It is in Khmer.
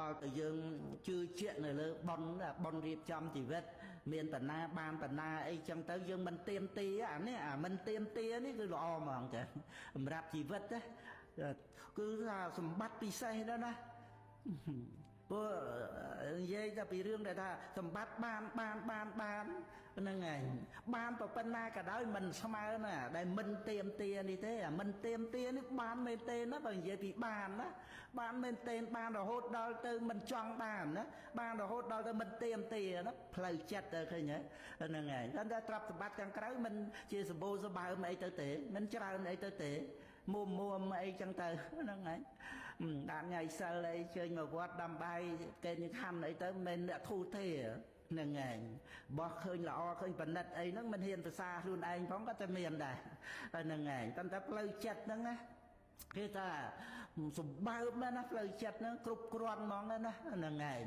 ដល់ទៅយើងជឿជាក់នៅលើប៉ុនរៀបចំជីវិតមានតាណាបានតាណាអីចឹងទៅយើងមិនទៀមទាអានេះមិនទៀមទានេះគឺល្អហ្មងចាសម្រាប់ជីវិតណាគឺថាសម្បត្តិពិសេសđóណាព្រោះនិយាយតែពីរឿងដែលថាសម្បត្តិបានហ្នឹងឯងបានប្រពន្ធណាក៏ដោយមិនស្មើណាដែលមិនទៀមទានេះទេមិនទៀមទានេះបានមែនទេណាបើនិយាយពីបានណាបានមែនទេបានរហូតដល់ទៅមិនចង់បានណាបានរហូតដល់ទៅមិនទៀមទាណាផ្លូវចិត្តទៅឃើញហ្នឹងឯងតែទ្រព្យសម្បត្តិខាងក្រៅមិនជាសម្បូរសម្បើមអីទៅទេមិនច្រើនអីទៅទេមុំអីចឹងទៅហ្នឹងឯងដាក់ថ្ងៃសិលអីជើញមកវត្តដាំបាយគេនិខំអីទៅមិនអ្នកធូរទេហ្នឹងឯងបោះឃើញល្អឃើញប៉និតអីហ្នឹងមិនហ៊ានប្រសាខ្លួនឯងផងក៏តែមានដែរហ្នឹងឯងតែផ្លូវចិត្តហ្នឹងណាគេថាសម្បើមណាផ្លូវចិត្តហ្នឹងគ្រប់គ្រាន់ហ្មងណាហ្នឹងឯង